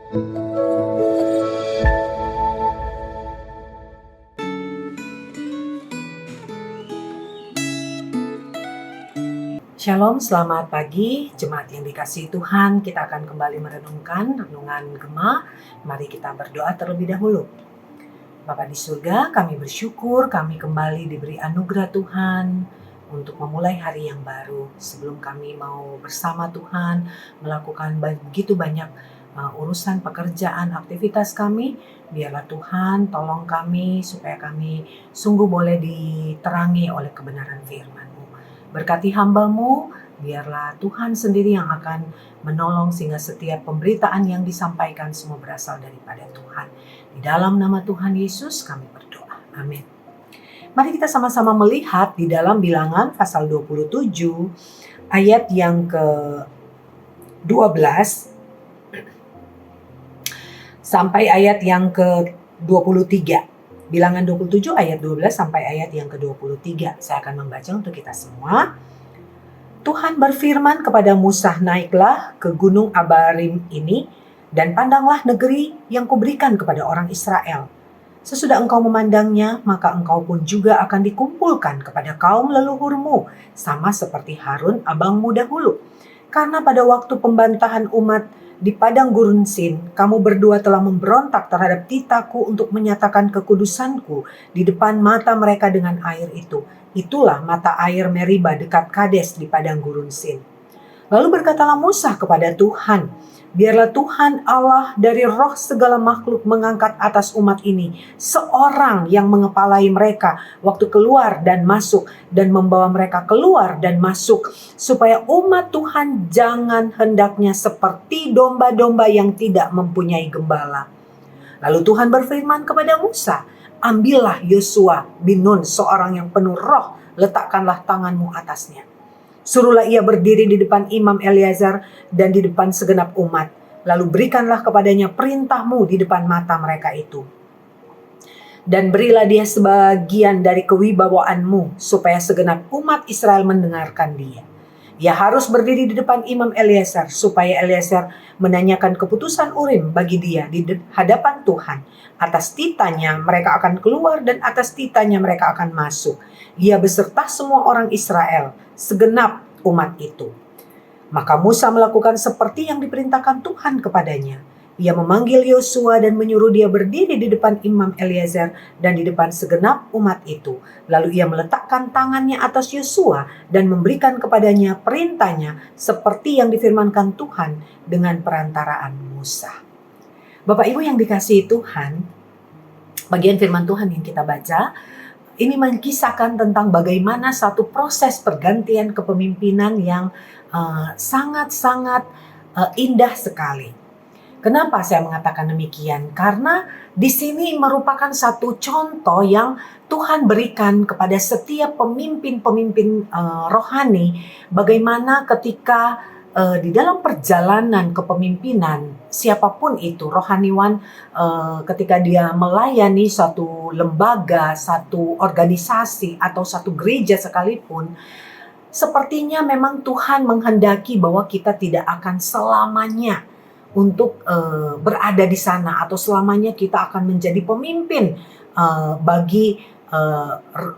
Shalom, selamat pagi, jemaat yang dikasihi Tuhan. Kita akan kembali merenungkan renungan Gema. Mari kita berdoa terlebih dahulu. Bapa di surga, kami bersyukur kami kembali diberi anugerah Tuhan untuk memulai hari yang baru. Sebelum kami mau bersama Tuhan melakukan begitu banyak urusan pekerjaan, aktivitas kami, biarlah Tuhan tolong kami supaya kami sungguh boleh diterangi oleh kebenaran firman-Mu. Berkati hamba-Mu, biarlah Tuhan sendiri yang akan menolong sehingga setiap pemberitaan yang disampaikan semua berasal daripada Tuhan. Di dalam nama Tuhan Yesus kami berdoa. Amin. Mari kita sama-sama melihat di dalam Bilangan pasal 27 ayat yang ke-12 sampai ayat yang ke-23. Bilangan 27 ayat 12 sampai ayat yang ke-23. Saya akan membaca untuk kita semua. Tuhan berfirman kepada Musa, naiklah ke gunung Abarim ini dan pandanglah negeri yang kuberikan kepada orang Israel. Sesudah engkau memandangnya, maka engkau pun juga akan dikumpulkan kepada kaum leluhurmu, sama seperti Harun abangmu dahulu. Karena pada waktu pembantahan umat di padang gurun Sin, kamu berdua telah memberontak terhadap titahku untuk menyatakan kekudusanku di depan mata mereka dengan air itu. Itulah mata air Meriba dekat Kades di padang gurun Sin. Lalu berkatalah Musa kepada Tuhan, biarlah Tuhan Allah dari roh segala makhluk mengangkat atas umat ini seorang yang mengepalai mereka waktu keluar dan masuk dan membawa mereka keluar dan masuk, supaya umat Tuhan jangan hendaknya seperti domba-domba yang tidak mempunyai gembala. Lalu Tuhan berfirman kepada Musa, ambillah Yosua bin Nun seorang yang penuh roh, letakkanlah tanganmu atasnya. Suruhlah ia berdiri di depan Imam Eleazar dan di depan segenap umat. Lalu berikanlah kepadanya perintahmu di depan mata mereka itu. Dan berilah dia sebagian dari kewibawaanmu, supaya segenap umat Israel mendengarkan dia. Ia harus berdiri di depan Imam Eleazar, supaya Eleazar menanyakan keputusan Urim bagi dia di hadapan Tuhan. Atas titanya mereka akan keluar dan atas titanya mereka akan masuk. Ia beserta semua orang Israel, segenap umat itu. Maka Musa melakukan seperti yang diperintahkan Tuhan kepadanya. Ia memanggil Yosua dan menyuruh dia berdiri di depan Imam Eleazar dan di depan segenap umat itu. Lalu ia meletakkan tangannya atas Yosua dan memberikan kepadanya perintahnya seperti yang difirmankan Tuhan dengan perantaraan Musa. Bapak Ibu yang dikasihi Tuhan, bagian firman Tuhan yang kita baca ini mengisahkan tentang bagaimana satu proses pergantian kepemimpinan yang sangat-sangat indah sekali. Kenapa saya mengatakan demikian? Karena di sini merupakan satu contoh yang Tuhan berikan kepada setiap pemimpin-pemimpin rohani, bagaimana ketika di dalam perjalanan kepemimpinan siapapun itu rohaniwan, ketika dia melayani satu lembaga, satu organisasi atau satu gereja sekalipun, sepertinya memang Tuhan menghendaki bahwa kita tidak akan selamanya untuk berada di sana atau selamanya kita akan menjadi pemimpin bagi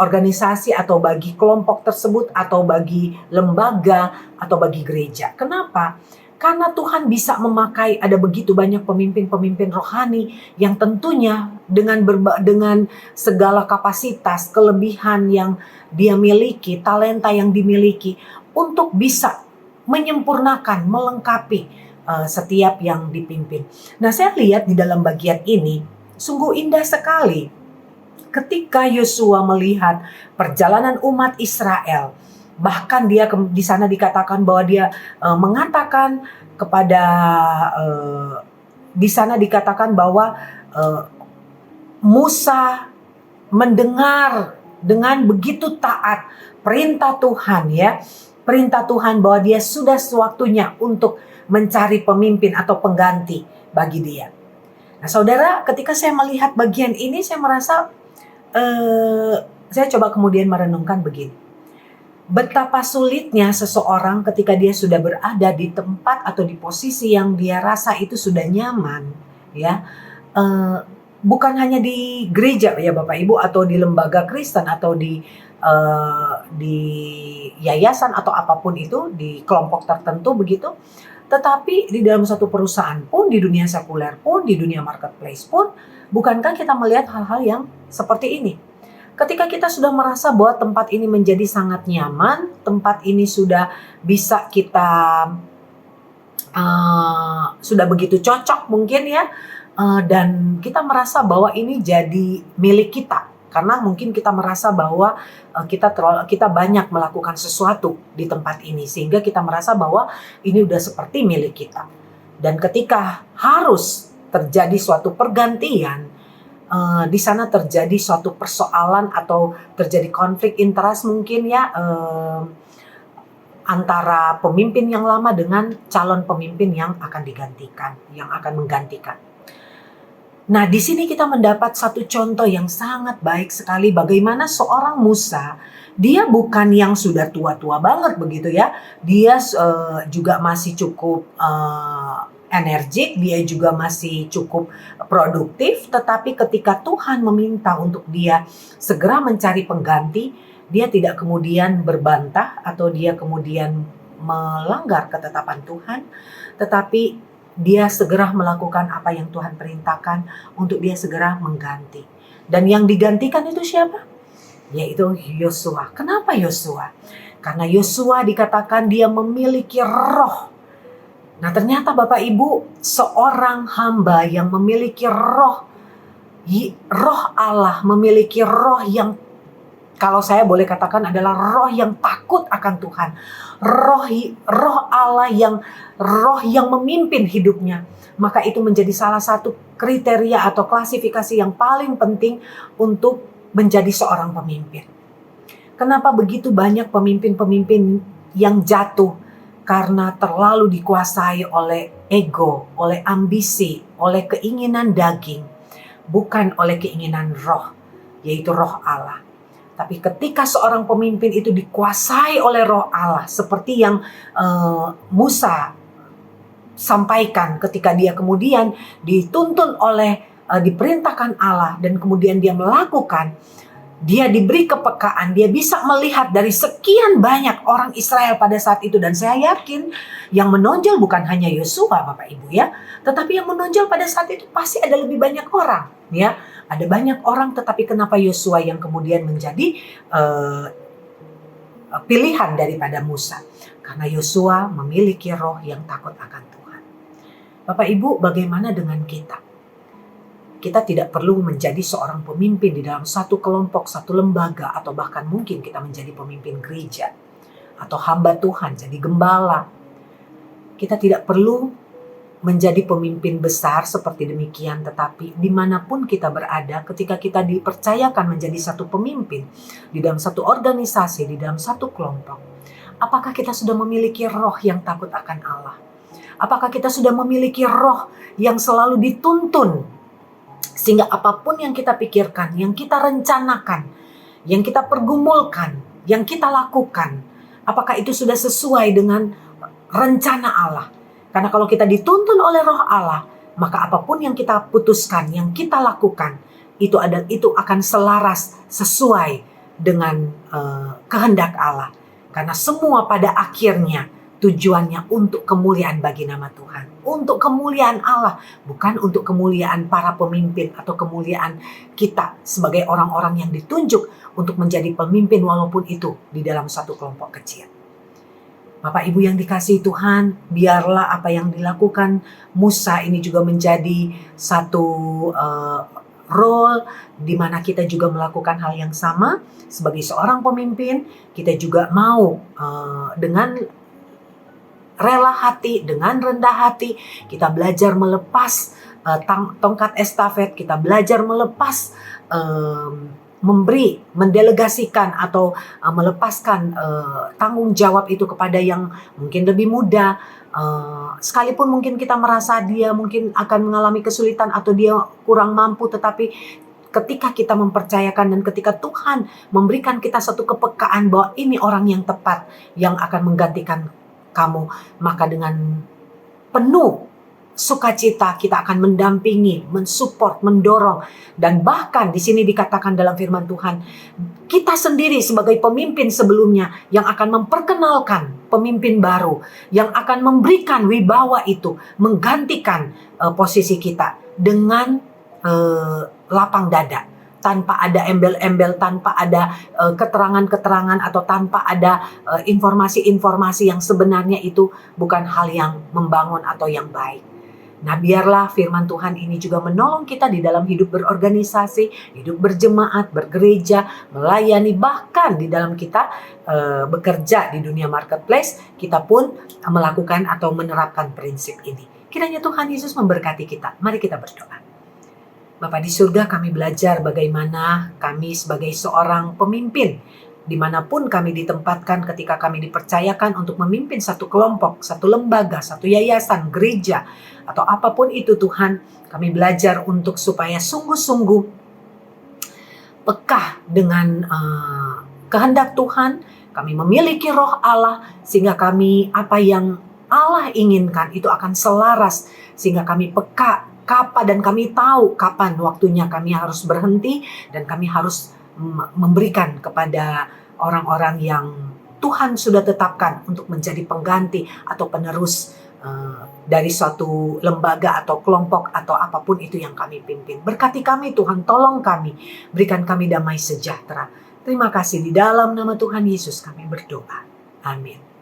organisasi atau bagi kelompok tersebut atau bagi lembaga atau bagi gereja. Kenapa? Karena Tuhan bisa memakai ada begitu banyak pemimpin-pemimpin rohani yang tentunya dengan segala kapasitas, kelebihan yang dia miliki, talenta yang dimiliki untuk bisa menyempurnakan, melengkapi setiap yang dipimpin. Nah, saya lihat di dalam bagian ini sungguh indah sekali. Ketika Yosua melihat perjalanan umat Israel, bahkan dia di sana dikatakan bahwa dia mengatakan kepada di sana dikatakan bahwa Musa mendengar dengan begitu taat perintah Tuhan, ya, perintah Tuhan bahwa dia sudah sewaktunya untuk mencari pemimpin atau pengganti bagi dia. Nah, saudara, ketika saya melihat bagian ini, saya merasa saya coba kemudian merenungkan begini. betapa sulitnya seseorang ketika dia sudah berada di tempat atau di posisi yang dia rasa itu sudah nyaman, ya. Eh, Bukan hanya di gereja ya Bapak Ibu, atau di lembaga Kristen, atau di yayasan atau apapun itu, di kelompok tertentu begitu. Tetapi di dalam satu perusahaan pun, di dunia sekuler pun, di dunia marketplace pun, bukankah kita melihat hal-hal yang seperti ini? Ketika kita sudah merasa bahwa tempat ini menjadi sangat nyaman, tempat ini sudah bisa kita sudah begitu cocok mungkin ya, dan kita merasa bahwa ini jadi milik kita. Karena mungkin kita merasa bahwa kita banyak melakukan sesuatu di tempat ini, sehingga kita merasa bahwa ini udah seperti milik kita. Dan ketika harus terjadi suatu pergantian, di sana terjadi suatu persoalan atau terjadi konflik interest mungkin ya, antara pemimpin yang lama dengan calon pemimpin yang akan digantikan, yang akan menggantikan. Nah, di sini kita mendapat satu contoh yang sangat baik sekali bagaimana seorang Musa, dia bukan yang sudah tua-tua banget begitu ya. Dia juga masih cukup energik, dia juga masih cukup produktif, tetapi ketika Tuhan meminta untuk dia segera mencari pengganti, dia tidak kemudian berbantah atau dia kemudian melanggar ketetapan Tuhan, tetapi dia segera melakukan apa yang Tuhan perintahkan untuk dia segera mengganti. Dan yang digantikan itu siapa? Yaitu Yosua. Kenapa Yosua? Karena Yosua dikatakan dia memiliki roh. Nah, ternyata Bapak Ibu, seorang hamba yang memiliki roh Allah, memiliki roh yang, kalau saya boleh katakan, adalah roh yang takut akan Tuhan. Roh Allah roh yang memimpin hidupnya. Maka itu menjadi salah satu kriteria atau klasifikasi yang paling penting untuk menjadi seorang pemimpin. Kenapa begitu banyak pemimpin-pemimpin yang jatuh? Karena terlalu dikuasai oleh ego, oleh ambisi, oleh keinginan daging, bukan oleh keinginan roh, yaitu roh Allah. Tapi ketika seorang pemimpin itu dikuasai oleh roh Allah, seperti yang Musa sampaikan ketika dia kemudian dituntun oleh, diperintahkan Allah, dan kemudian dia melakukan, dia diberi kepekaan, dia bisa melihat dari sekian banyak orang Israel pada saat itu. Dan saya yakin yang menonjol bukan hanya Yosua Bapak Ibu ya, tetapi yang menonjol pada saat itu pasti ada lebih banyak orang ya. Ada banyak orang, tetapi kenapa Yosua yang kemudian menjadi pilihan daripada Musa? Karena Yosua memiliki roh yang takut akan Tuhan. Bapak Ibu, bagaimana dengan kita? Kita tidak perlu menjadi seorang pemimpin di dalam satu kelompok, satu lembaga, atau bahkan mungkin kita menjadi pemimpin gereja atau hamba Tuhan, jadi gembala. Kita tidak perlu menjadi pemimpin besar seperti demikian, tetapi dimanapun kita berada, ketika kita dipercayakan menjadi satu pemimpin di dalam satu organisasi, di dalam satu kelompok, apakah kita sudah memiliki roh yang takut akan Allah? Apakah kita sudah memiliki roh yang selalu dituntun, sehingga apapun yang kita pikirkan, yang kita rencanakan, yang kita pergumulkan, yang kita lakukan, apakah itu sudah sesuai dengan rencana Allah? Karena kalau kita dituntun oleh roh Allah, maka apapun yang kita putuskan, yang kita lakukan, itu akan selaras sesuai dengan kehendak Allah. Karena semua pada akhirnya tujuannya untuk kemuliaan bagi nama Tuhan. Untuk kemuliaan Allah, bukan untuk kemuliaan para pemimpin atau kemuliaan kita sebagai orang-orang yang ditunjuk untuk menjadi pemimpin walaupun itu di dalam satu kelompok kecil. Bapak Ibu yang dikasihi Tuhan, biarlah apa yang dilakukan Musa ini juga menjadi satu role di mana kita juga melakukan hal yang sama sebagai seorang pemimpin. Kita juga mau dengan rela hati, dengan rendah hati, kita belajar melepas tongkat estafet, kita belajar melepas mendelegasikan atau melepaskan tanggung jawab itu kepada yang mungkin lebih muda. Sekalipun mungkin kita merasa dia mungkin akan mengalami kesulitan atau dia kurang mampu, tetapi ketika kita mempercayakan dan ketika Tuhan memberikan kita satu kepekaan bahwa ini orang yang tepat yang akan menggantikan kamu, maka dengan penuh sukacita kita akan mendampingi, mensupport, mendorong, dan bahkan di sini dikatakan dalam firman Tuhan, kita sendiri sebagai pemimpin sebelumnya yang akan memperkenalkan pemimpin baru, yang akan memberikan wibawa itu, menggantikan posisi kita dengan lapang dada, tanpa ada embel-embel, tanpa ada keterangan-keterangan, atau tanpa ada informasi-informasi yang sebenarnya itu bukan hal yang membangun atau yang baik. Nah, biarlah firman Tuhan ini juga menolong kita di dalam hidup berorganisasi, hidup berjemaat, bergereja, melayani, bahkan di dalam kita bekerja di dunia marketplace, kita pun melakukan atau menerapkan prinsip ini. Kiranya Tuhan Yesus memberkati kita. Mari kita berdoa. Bapa di surga, kami belajar bagaimana kami sebagai seorang pemimpin, dimanapun kami ditempatkan, ketika kami dipercayakan untuk memimpin satu kelompok, satu lembaga, satu yayasan, gereja, atau apapun itu Tuhan, kami belajar untuk supaya sungguh-sungguh peka dengan kehendak Tuhan, kami memiliki roh Allah, sehingga kami apa yang Allah inginkan itu akan selaras, sehingga kami peka kapan, dan kami tahu kapan waktunya kami harus berhenti, dan kami harus memberikan kepada orang-orang yang Tuhan sudah tetapkan untuk menjadi pengganti atau penerus dari suatu lembaga atau kelompok atau apapun itu yang kami pimpin. Berkati kami Tuhan, tolong kami, berikan kami damai sejahtera. Terima kasih, di dalam nama Tuhan Yesus kami berdoa. Amin.